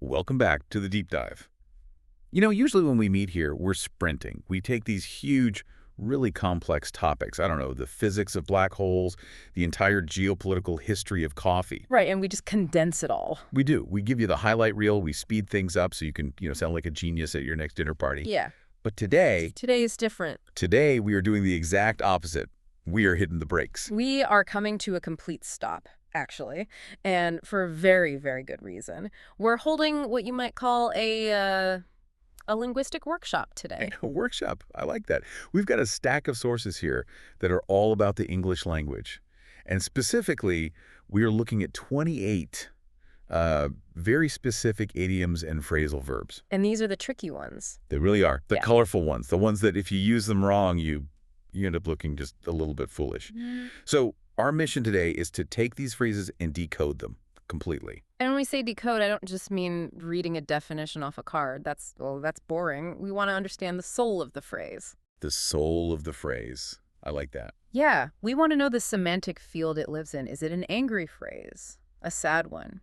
Welcome back to the deep dive. Usually when we meet here, we're sprinting. We take these huge, really complex topics. I don't know, the physics of black holes, the entire geopolitical history of coffee. Right, and we just condense it all. We do. We give you the highlight reel. We speed things up so you can, sound like a genius at your next dinner party. Yeah. But today is different. Today we are doing the exact opposite. We are hitting the brakes. We are coming to a complete stop, actually, and for a very, very good reason. We're holding what you might call a linguistic workshop today. A workshop. I like that. We've got a stack of sources here that are all about the English language. And specifically, we are looking at 28 very specific idioms and phrasal verbs. And these are the tricky ones. They really are. The Yeah. colorful ones. The ones that if you use them wrong, you end up looking just a little bit foolish. So our mission today is to take these phrases and decode them completely. And when we say decode, I don't just mean reading a definition off a card. That's boring. We want to understand the soul of the phrase. The soul of the phrase. I like that. Yeah, we want to know the semantic field it lives in. Is it an angry phrase? A sad one?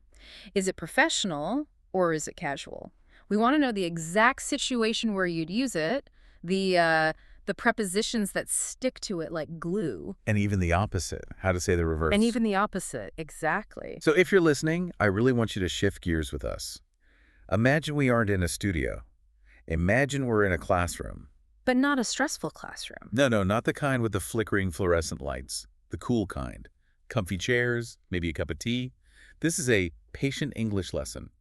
Is it professional or is it casual? We want to know the exact situation where you'd use it, the prepositions that stick to it like glue. And even the opposite. How to say the reverse. And even the opposite, exactly. So if you're listening, I really want you to shift gears with us. Imagine we aren't in a studio. Imagine we're in a classroom. But not a stressful classroom. No, not the kind with the flickering fluorescent lights. The cool kind. Comfy chairs, maybe a cup of tea. This is a patient English lesson.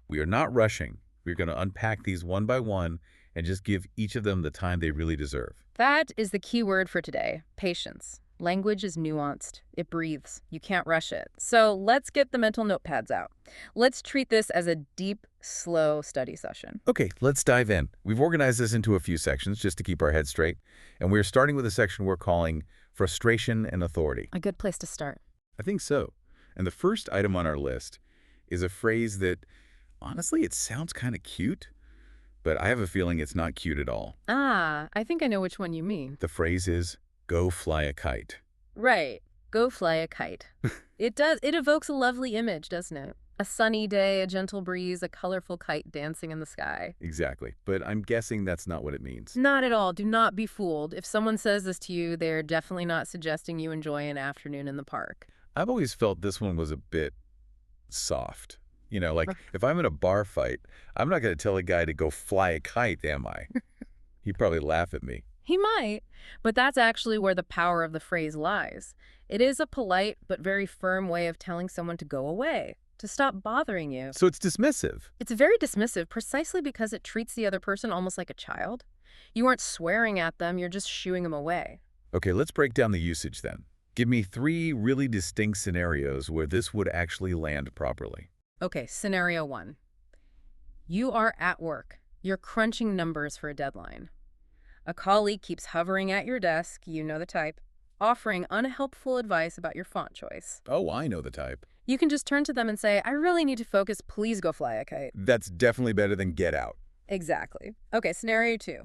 We are not rushing. We're going to unpack these one by one and just give each of them the time they really deserve. That is the key word for today, patience. Language is nuanced. It breathes. You can't rush it. So let's get the mental notepads out. Let's treat this as a deep, slow study session. Okay, let's dive in. We've organized this into a few sections just to keep our heads straight. And we're starting with a section we're calling Frustration and Authority. A good place to start. I think so. And the first item on our list is a phrase that, honestly, it sounds kind of cute, but I have a feeling it's not cute at all. Ah, I think I know which one you mean. The phrase is, go fly a kite. Right. Go fly a kite. It does. It evokes a lovely image, doesn't it? A sunny day, a gentle breeze, a colorful kite dancing in the sky. Exactly. But I'm guessing that's not what it means. Not at all. Do not be fooled. If someone says this to you, they're definitely not suggesting you enjoy an afternoon in the park. I've always felt this one was a bit soft. If I'm in a bar fight, I'm not going to tell a guy to go fly a kite, am I? He'd probably laugh at me. He might, but that's actually where the power of the phrase lies. It is a polite but very firm way of telling someone to go away, to stop bothering you. So it's dismissive. It's very dismissive precisely because it treats the other person almost like a child. You aren't swearing at them, you're just shooing them away. Okay, let's break down the usage then. Give me 3 really distinct scenarios where this would actually land properly. Okay, scenario 1. You are at work. You're crunching numbers for a deadline. A colleague keeps hovering at your desk, you know the type, offering unhelpful advice about your font choice. Oh, I know the type. You can just turn to them and say, I really need to focus, please go fly a kite. That's definitely better than get out. Exactly. Okay, scenario 2.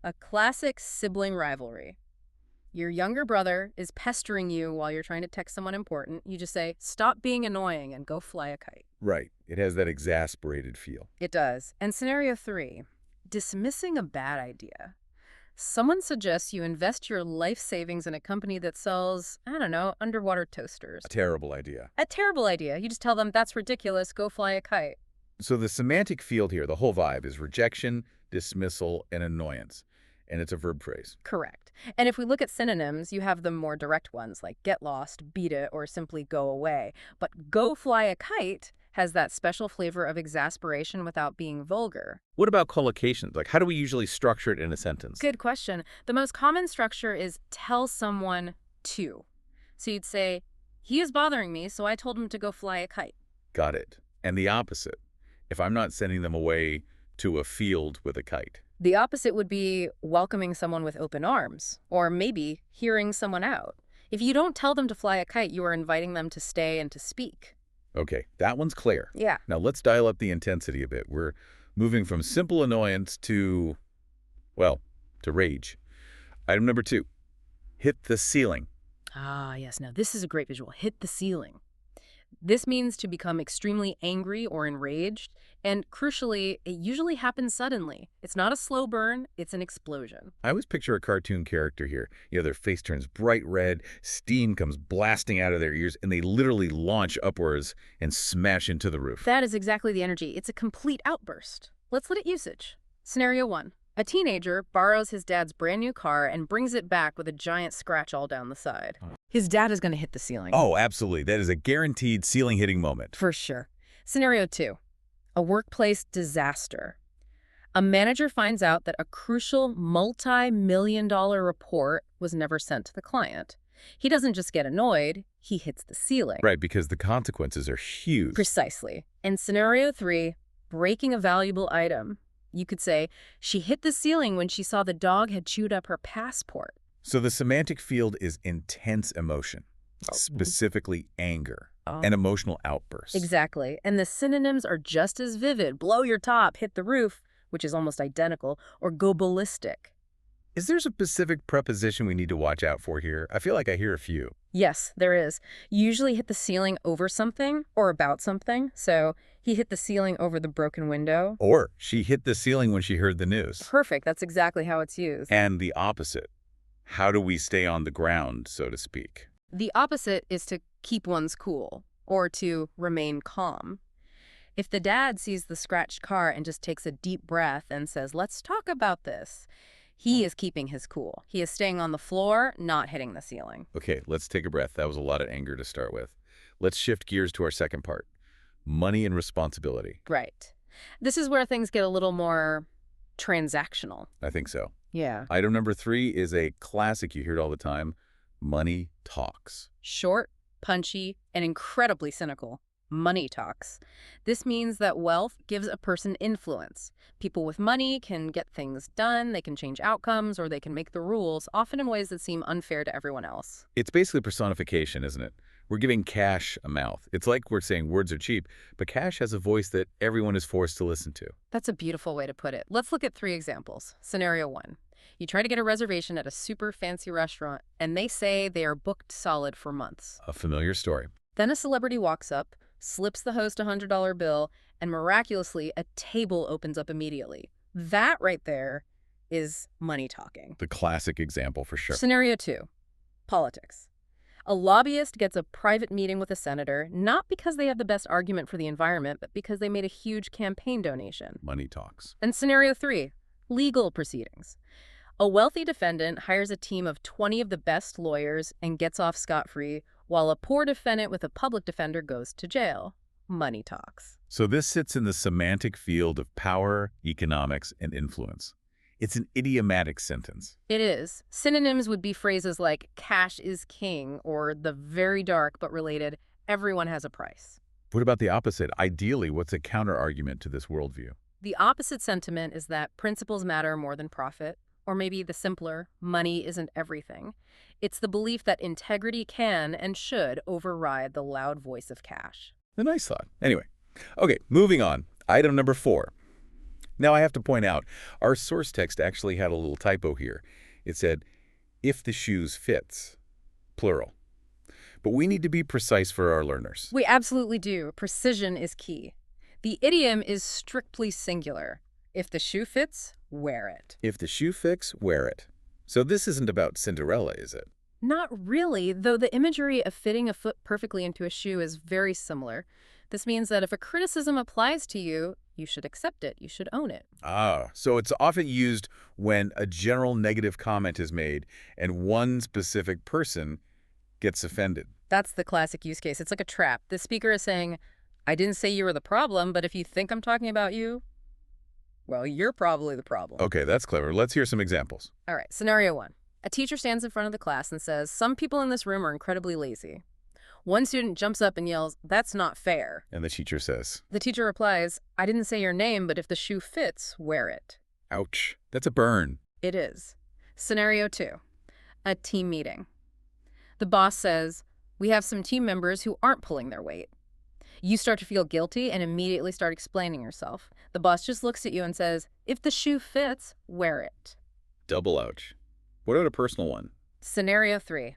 A classic sibling rivalry. Your younger brother is pestering you while you're trying to text someone important. You just say, stop being annoying and go fly a kite. Right. It has that exasperated feel. It does. And scenario 3, dismissing a bad idea. Someone suggests you invest your life savings in a company that sells, I don't know, underwater toasters. A terrible idea. A terrible idea. You just tell them, that's ridiculous, go fly a kite. So the semantic field here, the whole vibe, is rejection, dismissal, and annoyance. And it's a verb phrase. Correct. And if we look at synonyms, you have the more direct ones like get lost, beat it, or simply go away. But go fly a kite has that special flavor of exasperation without being vulgar. What about collocations? How do we usually structure it in a sentence? Good question. The most common structure is tell someone to. So you'd say, he is bothering me, so I told him to go fly a kite. Got it. And the opposite. If I'm not sending them away to a field with a kite. The opposite would be welcoming someone with open arms, or maybe hearing someone out. If you don't tell them to fly a kite, you are inviting them to stay and to speak. Okay, that one's clear. Yeah. Now let's dial up the intensity a bit. We're moving from simple annoyance to rage. Item number 2, hit the ceiling. Ah, yes. Now this is a great visual. Hit the ceiling. This means to become extremely angry or enraged, and crucially, it usually happens suddenly. It's not a slow burn, it's an explosion. I always picture a cartoon character here. Their face turns bright red, steam comes blasting out of their ears, and they literally launch upwards and smash into the roof. That is exactly the energy. It's a complete outburst. Let's look at usage. Scenario 1. A teenager borrows his dad's brand new car and brings it back with a giant scratch all down the side. His dad is going to hit the ceiling. Oh, absolutely. That is a guaranteed ceiling-hitting moment. For sure. Scenario 2. A workplace disaster. A manager finds out that a crucial multi-million-dollar report was never sent to the client. He doesn't just get annoyed, he hits the ceiling. Right, because the consequences are huge. Precisely. And scenario 3, breaking a valuable item. You could say, she hit the ceiling when she saw the dog had chewed up her passport. So the semantic field is intense emotion, specifically anger, and emotional outbursts. Exactly. And the synonyms are just as vivid. Blow your top, hit the roof, which is almost identical, or go ballistic. Is there a specific preposition we need to watch out for here? I feel like I hear a few. Yes, there is. You usually hit the ceiling over something or about something. So he hit the ceiling over the broken window. Or she hit the ceiling when she heard the news. Perfect. That's exactly how it's used. And the opposite. How do we stay on the ground, so to speak? The opposite is to keep one's cool or to remain calm. If the dad sees the scratched car and just takes a deep breath and says, let's talk about this, he is keeping his cool. He is staying on the floor, not hitting the ceiling. Okay, let's take a breath. That was a lot of anger to start with. Let's shift gears to our second part. Money and responsibility. Right. This is where things get a little more transactional. I think so. Yeah. Item number 3 is a classic. You hear it all the time. Money talks. Short, punchy, and incredibly cynical. Money talks. This means that wealth gives a person influence. People with money can get things done, they can change outcomes, or they can make the rules, often in ways that seem unfair to everyone else. It's basically personification, isn't it? We're giving cash a mouth. It's like we're saying words are cheap, but cash has a voice that everyone is forced to listen to. That's a beautiful way to put it. Let's look at 3 examples. Scenario 1. You try to get a reservation at a super fancy restaurant, and they say they are booked solid for months. A familiar story. Then a celebrity walks up, slips the host a $100 bill, and miraculously, a table opens up immediately. That right there is money talking. The classic example for sure. Scenario 2. Politics. A lobbyist gets a private meeting with a senator, not because they have the best argument for the environment, but because they made a huge campaign donation. Money talks. And scenario 3. Legal proceedings. A wealthy defendant hires a team of 20 of the best lawyers and gets off scot-free, while a poor defendant with a public defender goes to jail. Money talks. So this sits in the semantic field of power, economics, and influence. It's an idiomatic sentence. It is. Synonyms would be phrases like cash is king or the very dark but related everyone has a price. What about the opposite? Ideally, what's a counter-argument to this worldview? The opposite sentiment is that principles matter more than profit, or maybe the simpler, money isn't everything. It's the belief that integrity can and should override the loud voice of cash. A nice thought. Anyway, okay, moving on. Item number 4. Now I have to point out, our source text actually had a little typo here. It said, if the shoes fits, plural. But we need to be precise for our learners. We absolutely do. Precision is key. The idiom is strictly singular. If the shoe fits, wear it. If the shoe fits, wear it. So this isn't about Cinderella, is it? Not really, though the imagery of fitting a foot perfectly into a shoe is very similar. This means that if a criticism applies to you, you should accept it. You should own it. Ah, so it's often used when a general negative comment is made and one specific person gets offended. That's the classic use case. It's like a trap. The speaker is saying, I didn't say you were the problem, but if you think I'm talking about you, well, you're probably the problem. Okay, that's clever. Let's hear some examples. All right, scenario 1. A teacher stands in front of the class and says, some people in this room are incredibly lazy. One student jumps up and yells, that's not fair. And the teacher says, The teacher replies, I didn't say your name, but if the shoe fits, wear it. ouch, that's a burn. It is. Scenario 2. A team meeting. The boss says, we have some team members who aren't pulling their weight. You start to feel guilty and immediately start explaining yourself. The boss just looks at you and says, if the shoe fits, wear it. Double ouch. What about a personal one? Scenario 3.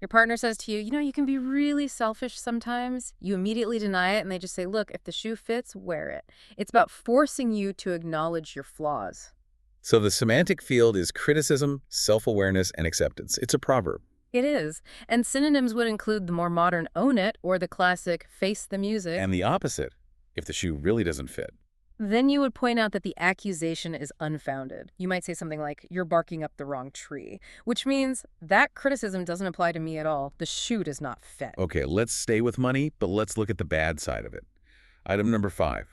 Your partner says to you, you can be really selfish sometimes. You immediately deny it, and they just say, look, if the shoe fits, wear it. It's about forcing you to acknowledge your flaws. So the semantic field is criticism, self-awareness, and acceptance. It's a proverb. It is. And synonyms would include the more modern own it or the classic face the music. And the opposite, if the shoe really doesn't fit. Then you would point out that the accusation is unfounded. You might say something like, you're barking up the wrong tree, which means that criticism doesn't apply to me at all. The shoe does not fit. Okay, let's stay with money, but let's look at the bad side of it. Item number 5,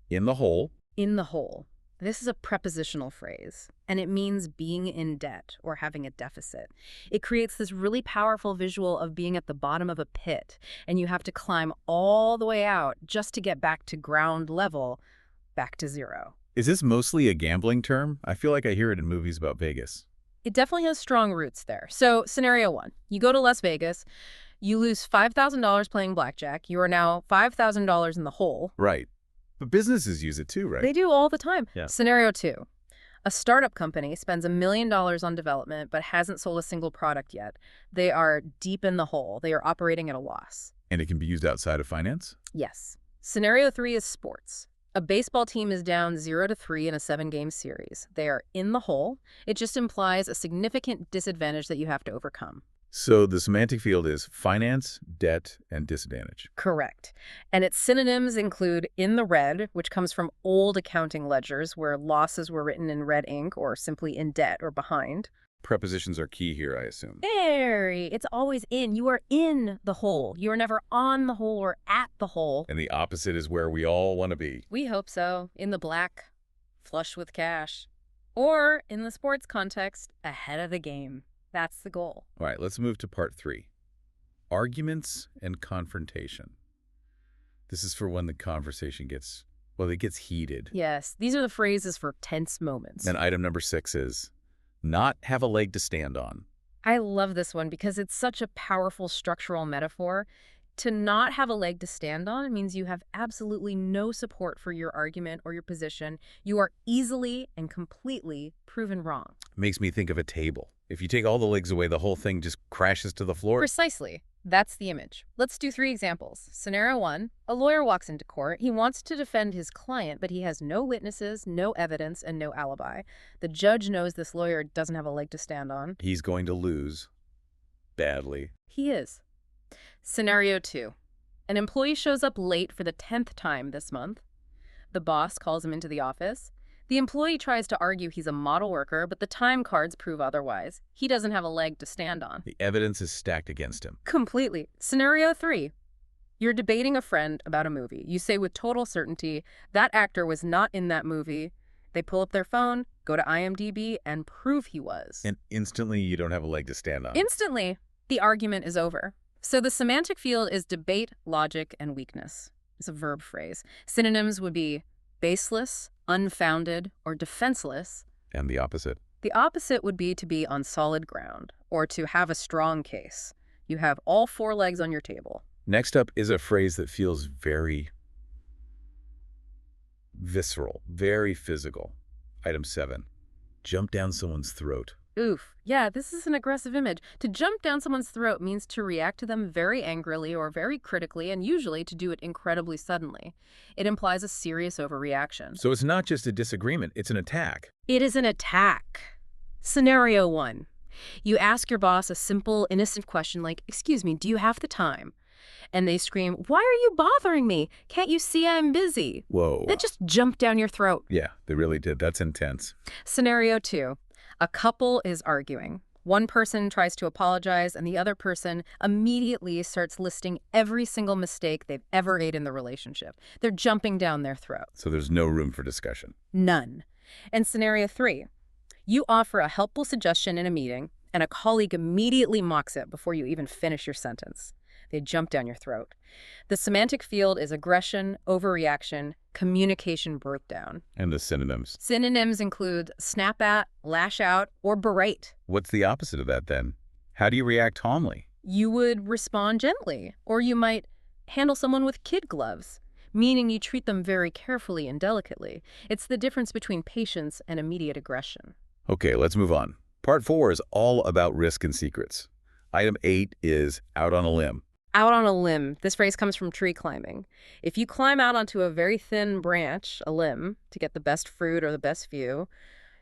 in the hole. In the hole. This is a prepositional phrase, and it means being in debt or having a deficit. It creates this really powerful visual of being at the bottom of a pit, and you have to climb all the way out just to get back to ground level, back to zero. Is this mostly a gambling term? I feel like I hear it in movies about Vegas. It definitely has strong roots there. So, scenario 1, you go to Las Vegas, you lose $5,000 playing blackjack, you are now $5,000 in the hole. Right. But businesses use it too, right? They do all the time. Yeah. Scenario 2, a startup company spends $1 million on development but hasn't sold a single product yet. They are deep in the hole. They are operating at a loss. And it can be used outside of finance? Yes. Scenario 3 is sports. A baseball team is down 0-3 in a 7-game series. They are in the hole. It just implies a significant disadvantage that you have to overcome. So the semantic field is finance, debt, and disadvantage. Correct. And its synonyms include in the red, which comes from old accounting ledgers where losses were written in red ink or simply in debt or behind. Prepositions are key here, I assume. Very. It's always in. You are in the hole. You are never on the hole or at the hole. And the opposite is where we all want to be. We hope so. In the black, flush with cash. Or, in the sports context, ahead of the game. That's the goal. All right, let's move to part 3. Arguments and confrontation. This is for when the conversation gets heated. Yes, these are the phrases for tense moments. And item number 6 is not have a leg to stand on. I love this one because it's such a powerful structural metaphor. To not have a leg to stand on means you have absolutely no support for your argument or your position. You are easily and completely proven wrong. Makes me think of a table. If you take all the legs away, the whole thing just crashes to the floor. Precisely. That's the image. Let's do 3 examples. Scenario 1, a lawyer walks into court. He wants to defend his client, but he has no witnesses, no evidence, and no alibi. The judge knows this lawyer doesn't have a leg to stand on. He's going to lose badly. He is. Scenario 2, an employee shows up late for the 10th time this month. The boss calls him into the office. The employee tries to argue he's a model worker, but the time cards prove otherwise. He doesn't have a leg to stand on. The evidence is stacked against him. Completely. Scenario 3. You're debating a friend about a movie. You say with total certainty, that actor was not in that movie. They pull up their phone, go to IMDb, and prove he was. And instantly you don't have a leg to stand on. Instantly, the argument is over. So the semantic field is debate, logic, and weakness. It's a verb phrase. Synonyms would be baseless, unfounded, or defenseless. And the opposite? The opposite would be to be on solid ground, or to have a strong case. You have all 4 legs on your table. Next up is a phrase that feels very visceral, very physical. Item 7, jump down someone's throat. Oof. Yeah, this is an aggressive image. To jump down someone's throat means to react to them very angrily or very critically, and usually to do it incredibly suddenly. It implies a serious overreaction. So it's not just a disagreement, it's an attack. It is an attack. Scenario 1. You ask your boss a simple, innocent question like, "Excuse me, do you have the time?" And they scream, "Why are you bothering me? Can't you see I'm busy?" Whoa. That just jumped down your throat. Yeah, they really did. That's intense. Scenario 2. A couple is arguing. One person tries to apologize, and the other person immediately starts listing every single mistake they've ever made in the relationship. They're jumping down their throat. So there's no room for discussion. None. And scenario 3. You offer a helpful suggestion in a meeting, and a colleague immediately mocks it before you even finish your sentence. They jump down your throat. The semantic field is aggression, overreaction, communication breakdown. And the synonyms? Synonyms include snap at, lash out, or berate. What's the opposite of that then? How do you react calmly? You would respond gently, or you might handle someone with kid gloves, meaning you treat them very carefully and delicately. It's the difference between patience and immediate aggression. Okay, let's move on. Part 4 is all about risk and secrets. Item 8 is out on a limb. Out on a limb. This phrase comes from tree climbing. If you climb out onto a very thin branch, a limb, to get the best fruit or the best view,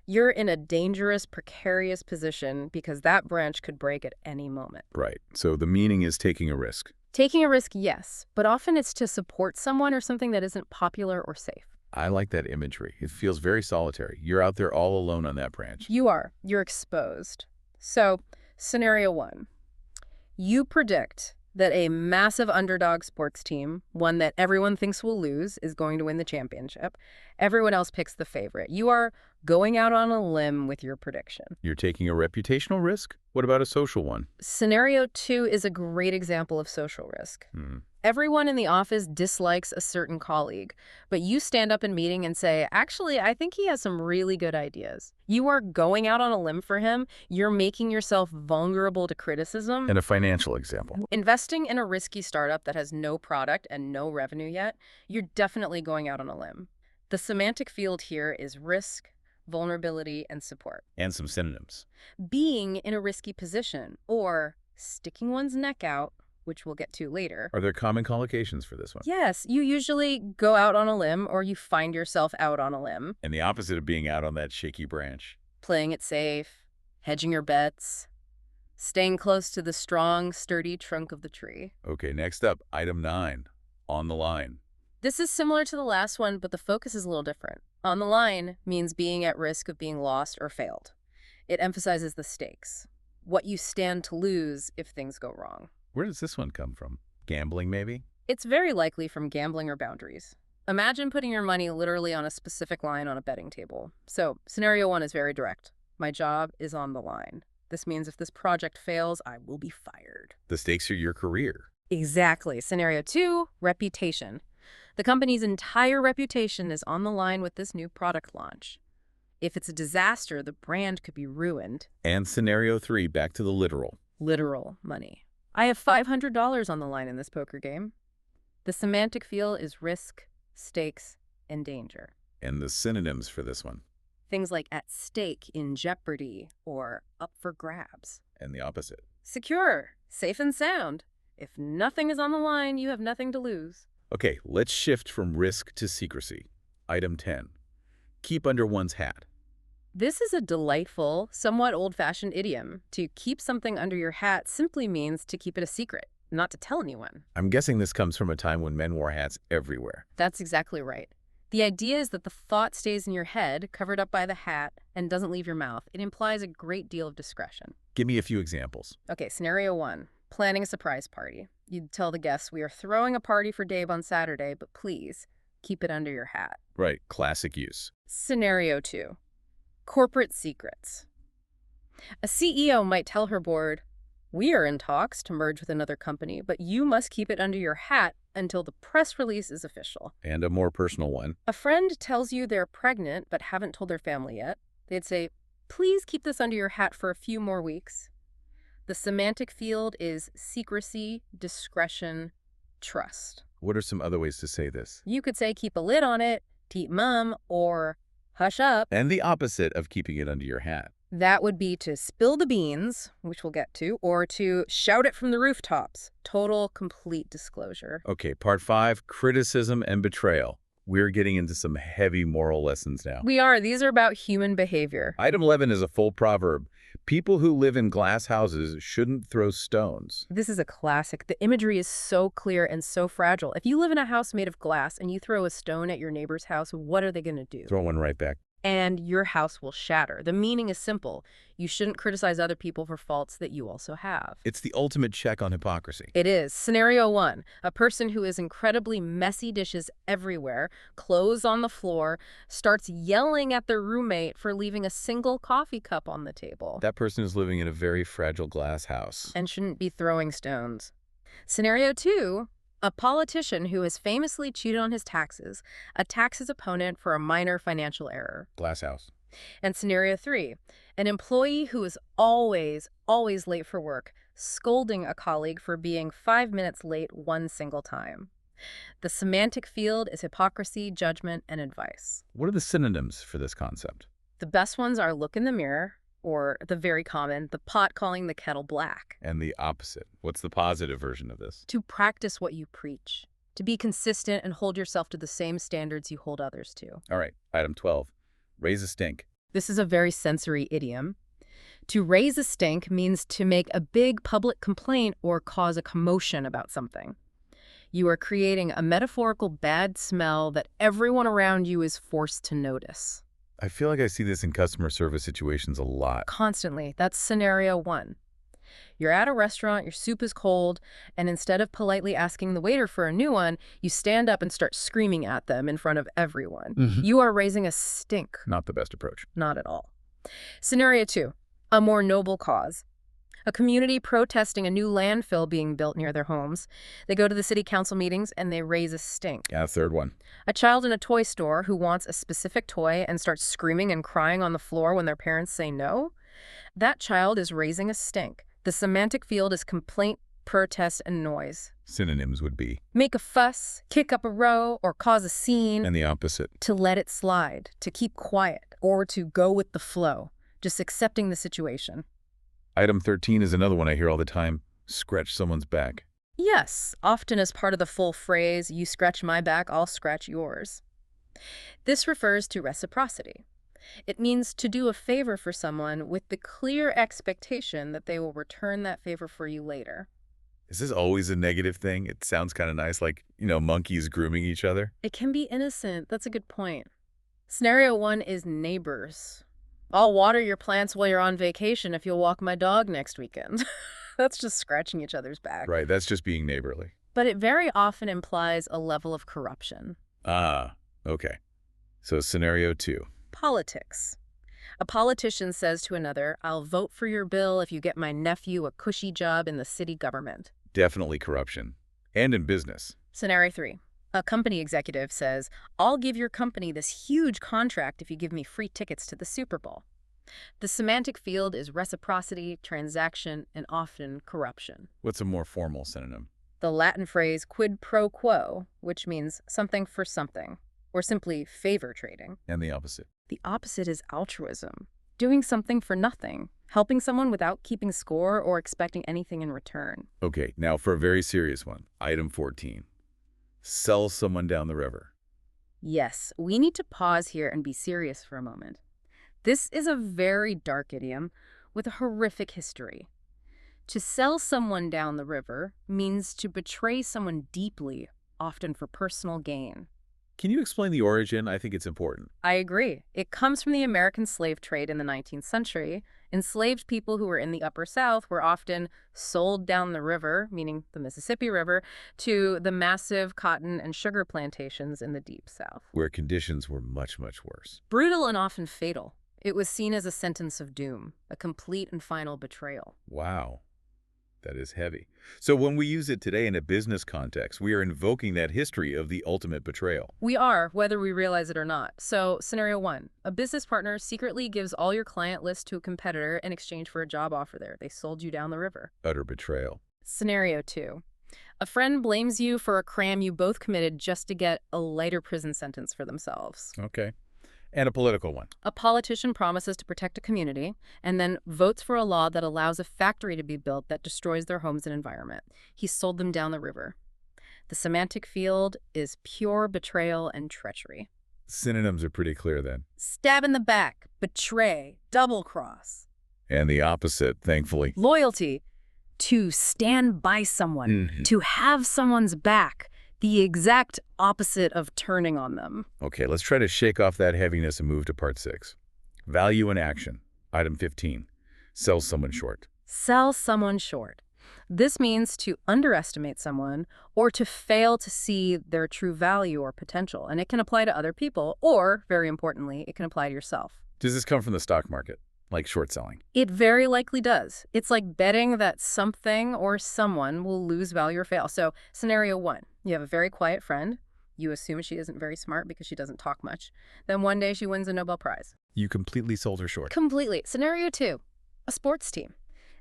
you're in a dangerous, precarious position because that branch could break at any moment. Right. So the meaning is taking a risk. Taking a risk, yes, but often it's to support someone or something that isn't popular or safe. I like that imagery. It feels very solitary. You're out there all alone on that branch. You are. You're exposed. So, scenario 1. You predict that a massive underdog sports team, one that everyone thinks will lose, is going to win the championship. Everyone else picks the favorite. You are going out on a limb with your prediction. You're taking a reputational risk? What about a social one? Scenario 2 is a great example of social risk. Everyone in the office dislikes a certain colleague, but you stand up in meeting and say, actually, I think he has some really good ideas. You are going out on a limb for him. You're making yourself vulnerable to criticism. And a financial example. Investing in a risky startup that has no product and no revenue yet, you're definitely going out on a limb. The semantic field here is risk, vulnerability, and support. And some synonyms. Being in a risky position or sticking one's neck out, which we'll get to later. Are there common collocations for this one? Yes, you usually go out on a limb or you find yourself out on a limb. And the opposite of being out on that shaky branch. Playing it safe, hedging your bets, staying close to the strong, sturdy trunk of the tree. Okay, next up, item 9, on the line. This is similar to the last one, but the focus is a little different. On the line means being at risk of being lost or failed. It emphasizes the stakes, what you stand to lose if things go wrong. Where does this one come from? Gambling, maybe? It's very likely from gambling or boundaries. Imagine putting your money literally on a specific line on a betting table. So, scenario 1 is very direct. My job is on the line. This means if this project fails, I will be fired. The stakes are your career. Exactly. Scenario 2, reputation. The company's entire reputation is on the line with this new product launch. If it's a disaster, the brand could be ruined. And scenario 3, back to the literal. Literal money. I have $500 on the line in this poker game. The semantic field is risk, stakes, and danger. And the synonyms for this one. Things like at stake, in jeopardy, or up for grabs. And the opposite. Secure, safe and sound. If nothing is on the line, you have nothing to lose. Okay, let's shift from risk to secrecy. Item 10. Keep under one's hat. This is a delightful, somewhat old-fashioned idiom. To keep something under your hat simply means to keep it a secret, not to tell anyone. I'm guessing this comes from a time when men wore hats everywhere. That's exactly right. The idea is that the thought stays in your head, covered up by the hat, and doesn't leave your mouth. It implies a great deal of discretion. Give me a few examples. Okay, scenario 1. Planning a surprise party. You'd tell the guests, we are throwing a party for Dave on Saturday, but please keep it under your hat. Right, classic use. Scenario 2. Corporate secrets. A CEO might tell her board, we are in talks to merge with another company, but you must keep it under your hat until the press release is official. And a more personal one. A friend tells you they're pregnant but haven't told their family yet. They'd say, please keep this under your hat for a few more weeks. The semantic field is secrecy, discretion, trust. What are some other ways to say this? You could say keep a lid on it, teep mum, or hush up. And the opposite of keeping it under your hat. That would be to spill the beans, which we'll get to, or to shout it from the rooftops. Total, complete disclosure. Okay, part 5, criticism and betrayal. We're getting into some heavy moral lessons now. We are. These are about human behavior. Item 11 is a full proverb. People who live in glass houses shouldn't throw stones. This is a classic. The imagery is so clear and so fragile. If you live in a house made of glass and you throw a stone at your neighbor's house, what are they going to do? Throw one right back. And your house will shatter. The meaning is simple. You shouldn't criticize other people for faults that you also have. It's the ultimate check on hypocrisy. It is. Scenario 1. A person who has incredibly messy dishes everywhere, clothes on the floor, starts yelling at their roommate for leaving a single coffee cup on the table. That person is living in a very fragile glass house. And shouldn't be throwing stones. Scenario 2. A politician who has famously cheated on his taxes attacks his opponent for a minor financial error. Glass house. And scenario 3, an employee who is always late for work, scolding a colleague for being 5 minutes late one single time. The semantic field is hypocrisy, judgment, and advice. What are the synonyms for this concept? The best ones are look in the mirror, Or the very common, the pot calling the kettle black. And the opposite. What's the positive version of this? To practice what you preach. To be consistent and hold yourself to the same standards you hold others to. All right, item 12. Raise a stink. This is a very sensory idiom. To raise a stink means to make a big public complaint or cause a commotion about something. You are creating a metaphorical bad smell that everyone around you is forced to notice. I feel like I see this in customer service situations a lot. Constantly. That's scenario 1. You're at a restaurant, your soup is cold, and instead of politely asking the waiter for a new one, you stand up and start screaming at them in front of everyone. You are raising a stink. Not the best approach. Not at all. Scenario 2. A more noble cause. A community protesting a new landfill being built near their homes. They go to the city council meetings and they raise a stink. Yeah, third one. A child in a toy store who wants a specific toy and starts screaming and crying on the floor when their parents say no. That child is raising a stink. The semantic field is complaint, protest, and noise. Synonyms would be. Make a fuss, kick up a row, or cause a scene. And the opposite. To let it slide, to keep quiet, or to go with the flow. Just accepting the situation. Item 13 is another one I hear all the time. Scratch someone's back. Yes, often as part of the full phrase, you scratch my back, I'll scratch yours. This refers to reciprocity. It means to do a favor for someone with the clear expectation that they will return that favor for you later. Is this always a negative thing? It sounds kind of nice, like, monkeys grooming each other. It can be innocent. That's a good point. Scenario 1 is neighbors. I'll water your plants while you're on vacation if you'll walk my dog next weekend. That's just scratching each other's back. Right, that's just being neighborly. But it very often implies a level of corruption. Ah, okay. So scenario 2. Politics. A politician says to another, I'll vote for your bill if you get my nephew a cushy job in the city government. Definitely corruption. And in business. Scenario 3. A company executive says, I'll give your company this huge contract if you give me free tickets to the Super Bowl. The semantic field is reciprocity, transaction, and often corruption. What's a more formal synonym? The Latin phrase quid pro quo, which means something for something, or simply favor trading. And the opposite? The opposite is altruism, doing something for nothing, helping someone without keeping score or expecting anything in return. Okay, now for a very serious one. Item 14. Sell someone down the river. Yes, we need to pause here and be serious for a moment. This is a very dark idiom with a horrific history. To sell someone down the river means to betray someone deeply, often for personal gain. Can you explain the origin? I think it's important. I agree. It comes from the American slave trade in the 19th century. Enslaved people who were in the Upper South were often sold down the river, meaning the Mississippi River, to the massive cotton and sugar plantations in the Deep South, where conditions were much, much worse. Brutal and often fatal. It was seen as a sentence of doom, a complete and final betrayal. Wow. That is heavy. So when we use it today in a business context, we are invoking that history of the ultimate betrayal. We are, whether we realize it or not. So, scenario 1. A business partner secretly gives all your client list to a competitor in exchange for a job offer there. They sold you down the river. Utter betrayal. Scenario 2. A friend blames you for a crime you both committed just to get a lighter prison sentence for themselves. Okay. And a political one. A politician promises to protect a community and then votes for a law that allows a factory to be built that destroys their homes and environment. He sold them down the river. The semantic field is pure betrayal and treachery. Synonyms are pretty clear then. Stab in the back, betray, double cross. And the opposite, thankfully. Loyalty. To stand by someone, to have someone's back. The exact opposite of turning on them. Okay, let's try to shake off that heaviness and move to part 6. Value and action. Item 15. Sell someone short. Sell someone short. This means to underestimate someone or to fail to see their true value or potential. And it can apply to other people or, very importantly, it can apply to yourself. Does this come from the stock market? Like short selling? It very likely does. It's like betting that something or someone will lose value or fail. So, scenario 1, you have a very quiet friend. You assume she isn't very smart because she doesn't talk much. Then one day she wins a Nobel Prize. You completely sold her short. Completely. Scenario 2, a sports team.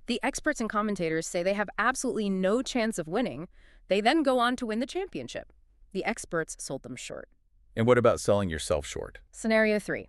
The experts and commentators say they have absolutely no chance of winning. They then go on to win the championship. The experts sold them short. And what about selling yourself short? Scenario 3,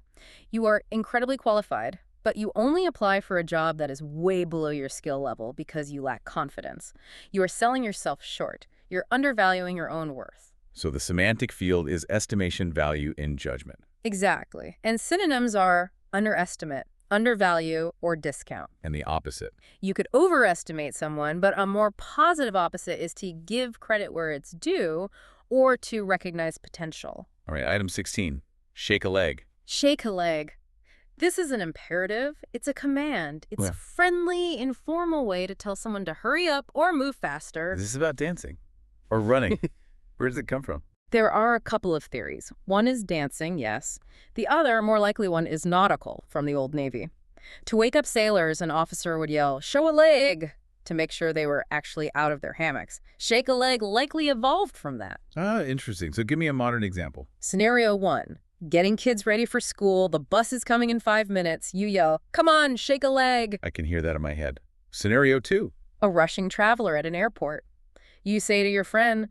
you are incredibly qualified, But you only apply for a job that is way below your skill level because you lack confidence. You are selling yourself short. You're undervaluing your own worth. So the semantic field is estimation, value, in judgment. Exactly. And synonyms are underestimate, undervalue, or discount. And the opposite. You could overestimate someone, but a more positive opposite is to give credit where it's due or to recognize potential. All right, item 16, shake a leg. Shake a leg. This is an imperative. It's a command. It's a friendly, informal way to tell someone to hurry up or move faster. Is this about dancing or running? Where does it come from? There are a couple of theories. One is dancing, yes. The other, more likely one, is nautical, from the Old Navy. To wake up sailors, an officer would yell, "Show a leg," to make sure they were actually out of their hammocks. Shake a leg likely evolved from that. Ah, interesting. So give me a modern example. Scenario 1. Getting kids ready for school. The bus is coming in 5 minutes. You yell, "Come on, shake a leg." I can hear that in my head. Scenario 2. A rushing traveler at an airport. You say to your friend,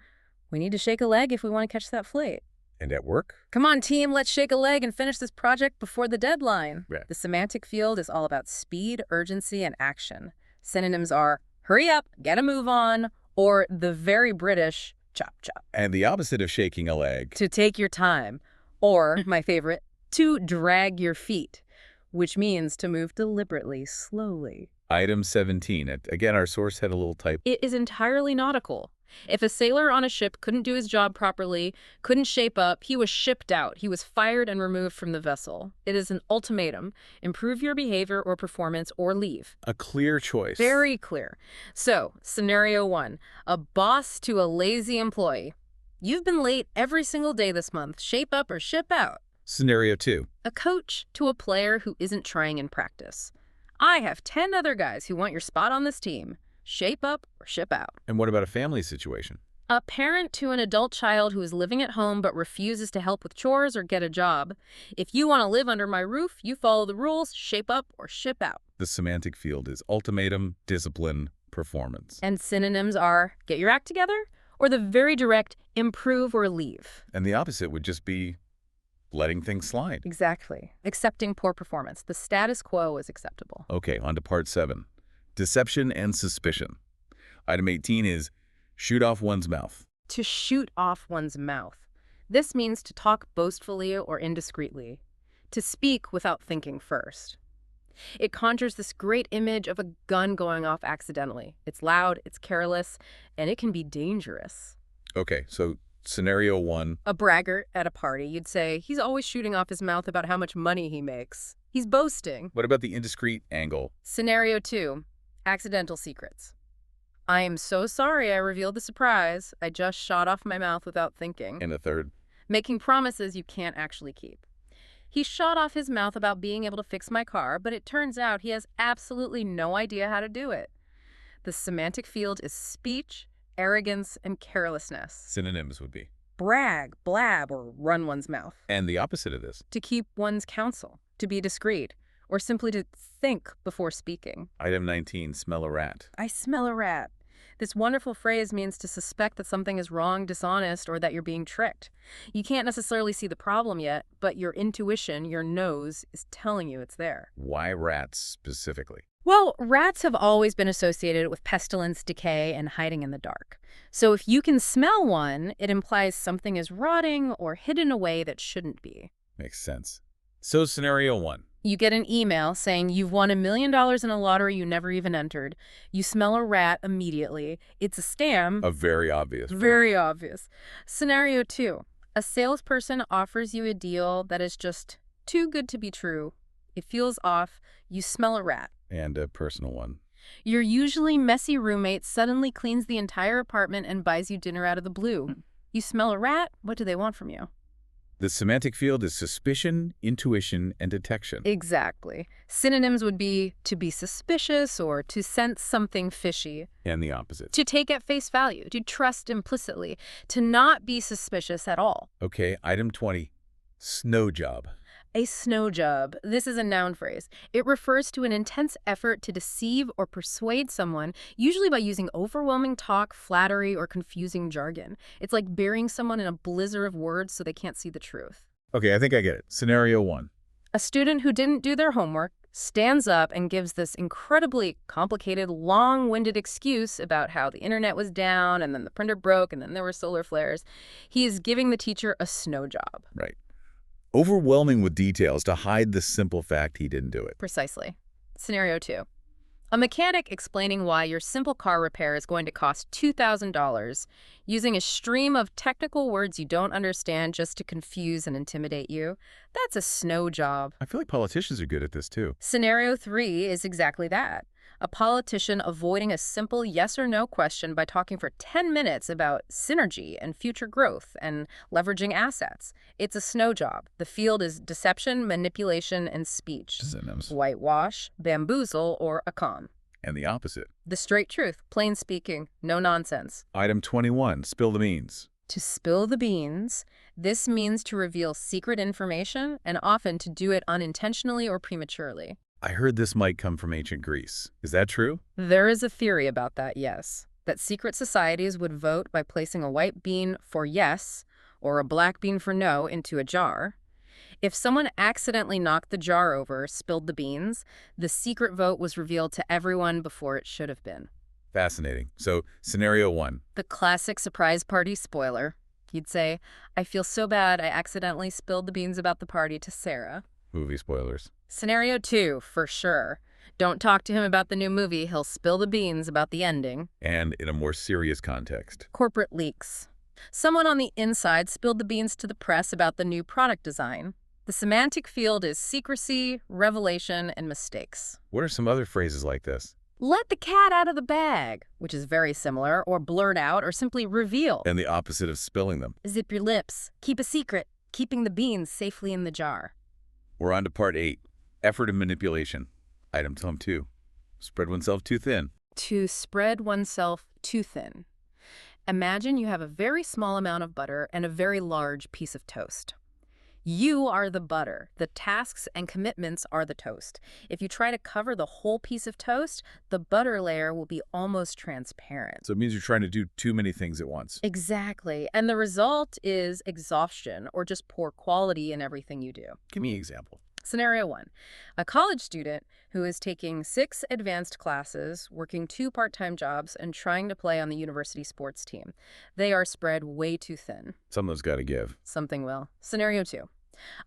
"We need to shake a leg if we want to catch that flight." And at work? "Come on, team, let's shake a leg and finish this project before the deadline." Yeah. The semantic field is all about speed, urgency, and action. Synonyms are hurry up, get a move on, or the very British chop chop. And the opposite of shaking a leg. To take your time, or, my favorite, to drag your feet, which means to move deliberately, slowly. Item 17. Again, our source had a little type. It is entirely nautical. If a sailor on a ship couldn't do his job properly, couldn't shape up, he was shipped out. He was fired and removed from the vessel. It is an ultimatum. Improve your behavior or performance or leave. A clear choice. Very clear. So, scenario 1, a boss to a lazy employee. "You've been late every single day this month. Shape up or ship out." Scenario 2. A coach to a player who isn't trying in practice. "I have 10 other guys who want your spot on this team. Shape up or ship out." And what about a family situation? A parent to an adult child who is living at home but refuses to help with chores or get a job. "If you want to live under my roof, you follow the rules. Shape up or ship out." The semantic field is ultimatum, discipline, performance. And synonyms are get your act together or the very direct improve or leave. And the opposite would just be letting things slide. Exactly. Accepting poor performance. The status quo is acceptable. Okay, on to part 7. Deception and suspicion. Item 18 is shoot off one's mouth. To shoot off one's mouth. This means to talk boastfully or indiscreetly. To speak without thinking first. It conjures this great image of a gun going off accidentally. It's loud, it's careless, and it can be dangerous. Okay, so scenario 1. A braggart at a party, you'd say, "He's always shooting off his mouth about how much money he makes. He's boasting." What about the indiscreet angle? Scenario 2, accidental secrets. "I am so sorry I revealed the surprise. I just shot off my mouth without thinking." And a third. Making promises you can't actually keep. "He shot off his mouth about being able to fix my car, but it turns out he has absolutely no idea how to do it." The semantic field is speech, arrogance, and carelessness. Synonyms would be. Brag, blab, or run one's mouth. And the opposite of this. To keep one's counsel, to be discreet, or simply to think before speaking. Item 19, smell a rat. "I smell a rat." This wonderful phrase means to suspect that something is wrong, dishonest, or that you're being tricked. You can't necessarily see the problem yet, but your intuition, your nose, is telling you it's there. Why rats specifically? Well, rats have always been associated with pestilence, decay, and hiding in the dark. So if you can smell one, it implies something is rotting or hidden away that shouldn't be. Makes sense. So scenario 1. You get an email saying you've won $1 million in a lottery you never even entered. You smell a rat immediately. It's a scam. A very obvious. Very obvious. Scenario 2. A salesperson offers you a deal that is just too good to be true. It feels off. You smell a rat. And a personal one. Your usually messy roommate suddenly cleans the entire apartment and buys you dinner out of the blue. You smell a rat? What do they want from you? The semantic field is suspicion, intuition, and detection. Exactly. Synonyms would be to be suspicious or to sense something fishy. And the opposite. To take at face value, to trust implicitly, to not be suspicious at all. Okay, item 20, snow job. A snow job. This is a noun phrase. It refers to an intense effort to deceive or persuade someone, usually by using overwhelming talk, flattery, or confusing jargon. It's like burying someone in a blizzard of words so they can't see the truth. Okay, I think I get it. Scenario 1. A student who didn't do their homework, stands up and gives this incredibly complicated, long-winded excuse about how the internet was down and then the printer broke and then there were solar flares. He is giving the teacher a snow job. Right. Overwhelming with details to hide the simple fact he didn't do it. Precisely. Scenario 2. A mechanic explaining why your simple car repair is going to cost $2,000, using a stream of technical words you don't understand just to confuse and intimidate you. That's a snow job. I feel like politicians are good at this too. Scenario 3 is exactly that. A politician avoiding a simple yes or no question by talking for 10 minutes about synergy and future growth and leveraging assets. It's a snow job. The field is deception, manipulation, and speech. Synonyms. Whitewash, bamboozle, or a con. And the opposite. The straight truth, plain speaking, no nonsense. Item 21, spill the beans. To spill the beans, this means to reveal secret information and often to do it unintentionally or prematurely. I heard this might come from ancient Greece. Is that true? There is a theory about that, yes. That secret societies would vote by placing a white bean for yes or a black bean for no into a jar. If someone accidentally knocked the jar over, spilled the beans, the secret vote was revealed to everyone before it should have been. Fascinating. So, scenario 1. The classic surprise party spoiler. You'd say, I feel so bad I accidentally spilled the beans about the party to Sarah. Movie spoilers. Scenario 2, for sure. Don't talk to him about the new movie. He'll spill the beans about the ending. And in a more serious context. Corporate leaks. Someone on the inside spilled the beans to the press about the new product design. The semantic field is secrecy, revelation, and mistakes. What are some other phrases like this? Let the cat out of the bag, which is very similar, or blurt out, or simply reveal. And the opposite of spilling them. Zip your lips. Keep a secret. Keeping the beans safely in the jar. We're on to part 8. Effort and manipulation. Item 2. Spread oneself too thin. To spread oneself too thin. Imagine you have a very small amount of butter and a very large piece of toast. You are the butter. The tasks and commitments are the toast. If you try to cover the whole piece of toast, the butter layer will be almost transparent. So it means you're trying to do too many things at once. Exactly. And the result is exhaustion or just poor quality in everything you do. Give me an example. Scenario 1. A college student who is taking 6 advanced classes, working 2 part-time jobs, and trying to play on the university sports team. They are spread way too thin. Something's got to give. Something will. Scenario 2.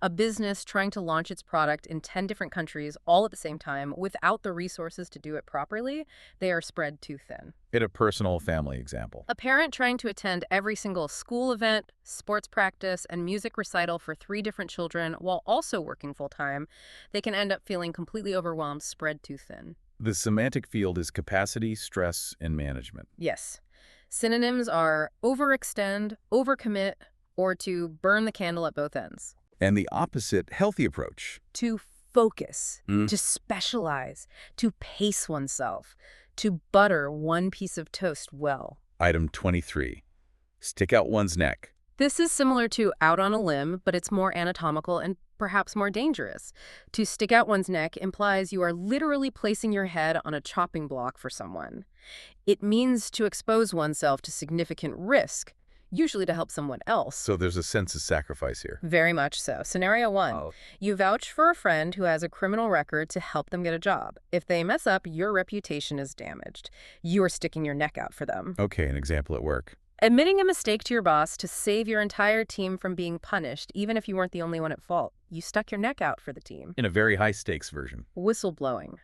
A business trying to launch its product in 10 different countries all at the same time without the resources to do it properly. They are spread too thin. In a personal family example. A parent trying to attend every single school event, sports practice, and music recital for 3 different children while also working full-time, they can end up feeling completely overwhelmed, spread too thin. The semantic field is capacity, stress, and management. Yes. Synonyms are overextend, overcommit, or to burn the candle at both ends. And the opposite, healthy approach. To focus, to specialize, to pace oneself, to butter one piece of toast well. Item 23. Stick out one's neck. This is similar to out on a limb, but it's more anatomical and perhaps more dangerous. To stick out one's neck implies you are literally placing your head on a chopping block for someone. It means to expose oneself to significant risk, usually to help someone else. So there's a sense of sacrifice here. Very much so. Scenario 1. You vouch for a friend who has a criminal record to help them get a job. If they mess up, your reputation is damaged. You are sticking your neck out for them. Okay, an example at work. Admitting a mistake to your boss to save your entire team from being punished, even if you weren't the only one at fault. You stuck your neck out for the team. In a very high-stakes version. Whistleblowing.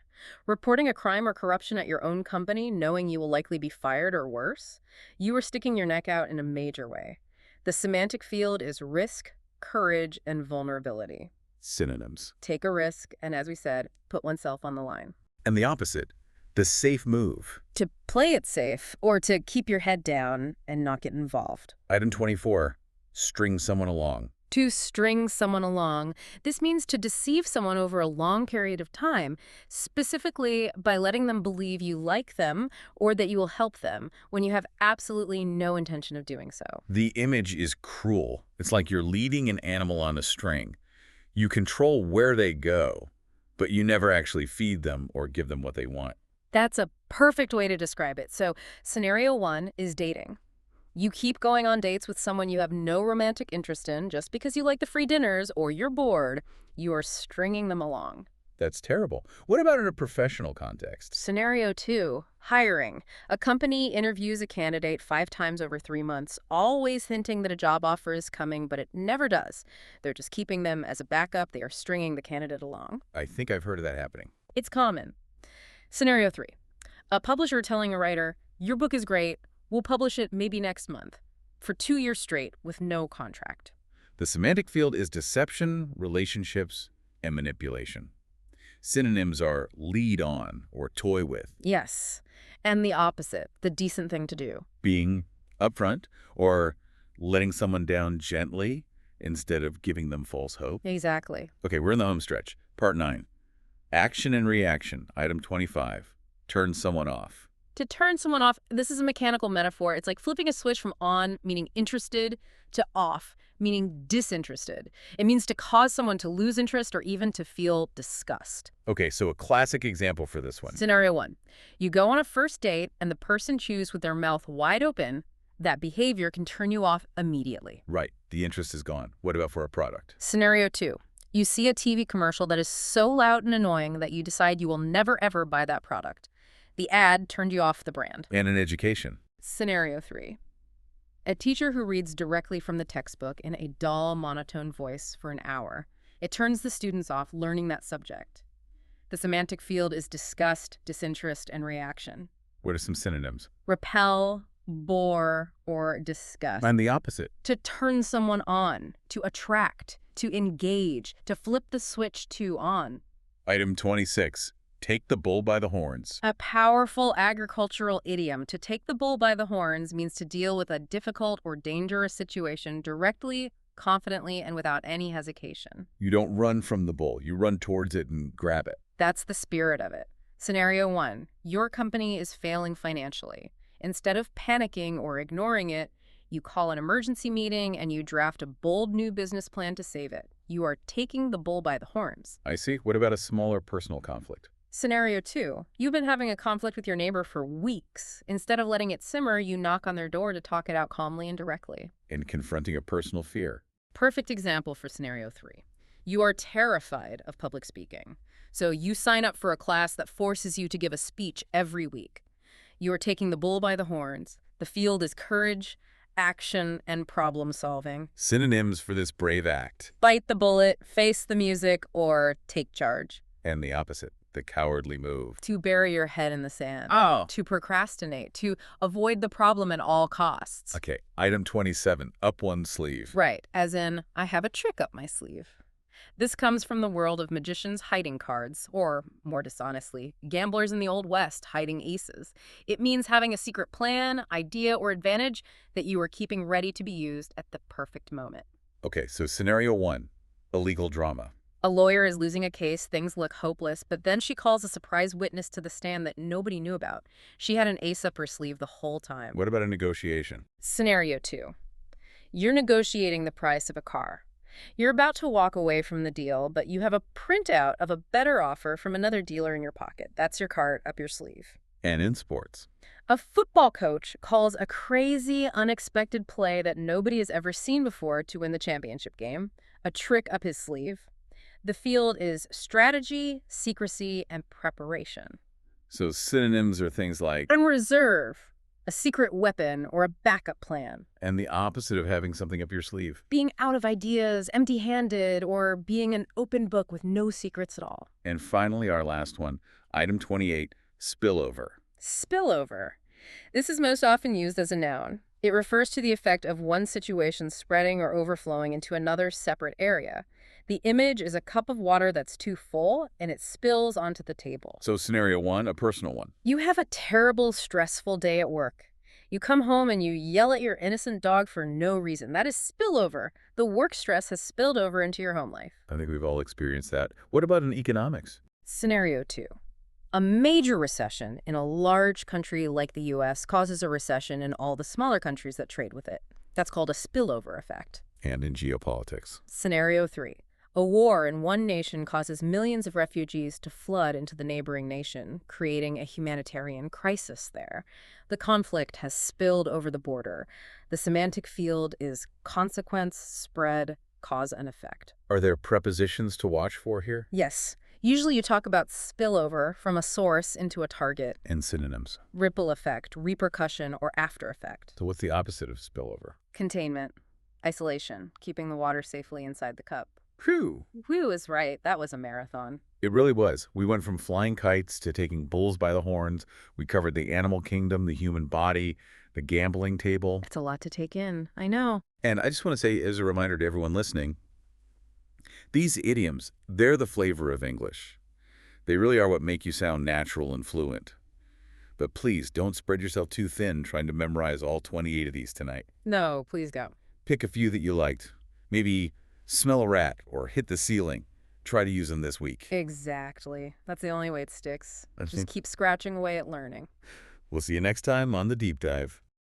Reporting a crime or corruption at your own company, knowing you will likely be fired or worse. You are sticking your neck out in a major way. The semantic field is risk, courage, and vulnerability. Synonyms. Take a risk, and as we said, put oneself on the line. And the opposite, the safe move. To play it safe, or to keep your head down and not get involved. Item 24, string someone along. To string someone along. This means to deceive someone over a long period of time, specifically by letting them believe you like them or that you will help them when you have absolutely no intention of doing so. The image is cruel. It's like you're leading an animal on a string. You control where they go, but you never actually feed them or give them what they want. That's a perfect way to describe it. So, scenario 1 is dating. You keep going on dates with someone you have no romantic interest in just because you like the free dinners or you're bored. You are stringing them along. That's terrible. What about in a professional context? Scenario 2, hiring. A company interviews a candidate 5 times over 3 months, always hinting that a job offer is coming, but it never does. They're just keeping them as a backup. They are stringing the candidate along. I think I've heard of that happening. It's common. Scenario 3, a publisher telling a writer, your book is great, we'll publish it maybe next month, for 2 years straight with no contract. The semantic field is deception, relationships, and manipulation. Synonyms are lead on or toy with, Yes. And the opposite, the decent thing to do. being upfront or letting someone down gently instead of giving them false hope. Exactly. Okay, we're in the home stretch. Part 9. Action and reaction. Item 25. Turn someone off. To turn someone off, this is a mechanical metaphor. It's like flipping a switch from on, meaning interested, to off, meaning disinterested. It means to cause someone to lose interest or even to feel disgust. Okay, so a classic example for this one. Scenario 1. You go on a first date and the person chews with their mouth wide open. That behavior can turn you off immediately. Right, the interest is gone. What about for a product? Scenario 2. You see a TV commercial that is so loud and annoying that you decide you will never ever buy that product. The ad turned you off the brand. And in education. Scenario 3. A teacher who reads directly from the textbook in a dull, monotone voice for an hour. It turns the students off learning that subject. The semantic field is disgust, disinterest, and reaction. What are some synonyms? Repel, bore, or disgust. And the opposite. To turn someone on, to attract, to engage, to flip the switch to on. Item 26. Take the bull by the horns. A powerful agricultural idiom. To take the bull by the horns means to deal with a difficult or dangerous situation directly, confidently, and without any hesitation. You don't run from the bull. You run towards it and grab it. That's the spirit of it. Scenario 1. Your company is failing financially. Instead of panicking or ignoring it, you call an emergency meeting and you draft a bold new business plan to save it. You are taking the bull by the horns. I see. What about a smaller personal conflict? Scenario 2. You've been having a conflict with your neighbor for weeks. Instead of letting it simmer, you knock on their door to talk it out calmly and directly. In confronting a personal fear. Perfect example for Scenario 3. You are terrified of public speaking. So you sign up for a class that forces you to give a speech every week. You are taking the bull by the horns. The field is courage, action, and problem solving. Synonyms for this brave act. Bite the bullet, face the music, or take charge. And the opposite. The cowardly move. To bury your head in the sand. Oh. To procrastinate. To avoid the problem at all costs. Okay, item 27. Up one sleeve. Right, as in, I have a trick up my sleeve. This comes from the world of magicians hiding cards, or, more dishonestly, gamblers in the Old West hiding aces. It means having a secret plan, idea, or advantage that you are keeping ready to be used at the perfect moment. Okay, so scenario 1. A legal drama. A lawyer is losing a case, things look hopeless, but then she calls a surprise witness to the stand that nobody knew about. She had an ace up her sleeve the whole time. What about a negotiation? Scenario 2. You're negotiating the price of a car. You're about to walk away from the deal, but you have a printout of a better offer from another dealer in your pocket. That's your card up your sleeve. And in sports. A football coach calls a crazy, unexpected play that nobody has ever seen before to win the championship game. A trick up his sleeve. The field is strategy, secrecy, and preparation. So synonyms are things like... And reserve, a secret weapon, or a backup plan. And the opposite of having something up your sleeve. Being out of ideas, empty-handed, or being an open book with no secrets at all. And finally, our last one, item 28, spillover. Spillover. This is most often used as a noun. It refers to the effect of one situation spreading or overflowing into another separate area. The image is a cup of water that's too full, and it spills onto the table. So scenario 1, a personal one. You have a terrible, stressful day at work. You come home and you yell at your innocent dog for no reason. That is spillover. The work stress has spilled over into your home life. I think we've all experienced that. What about in economics? Scenario 2. A major recession in a large country like the U.S. causes a recession in all the smaller countries that trade with it. That's called a spillover effect. And in geopolitics. Scenario 3. A war in one nation causes millions of refugees to flood into the neighboring nation, creating a humanitarian crisis there. The conflict has spilled over the border. The semantic field is consequence, spread, cause, and effect. Are there prepositions to watch for here? Yes, Usually you talk about spillover from a source into a target, And synonyms. ripple effect, repercussion, or after effect. So what's the opposite of spillover? Containment, isolation, keeping the water safely inside the cup. Phew! Whew is right. That was a marathon. It really was. We went from flying kites to taking bulls by the horns. We covered the animal kingdom, the human body, the gambling table. It's a lot to take in. I know. And I just want to say, as a reminder to everyone listening, these idioms, they're the flavor of English. They really are what make you sound natural and fluent. But please, don't spread yourself too thin trying to memorize all 28 of these tonight. No, please don't. Pick a few that you liked. Maybe smell a rat or hit the ceiling. Try to use them this week. Exactly. That's the only way it sticks. I Just think- keep scratching away at learning. We'll see you next time on The Deep Dive.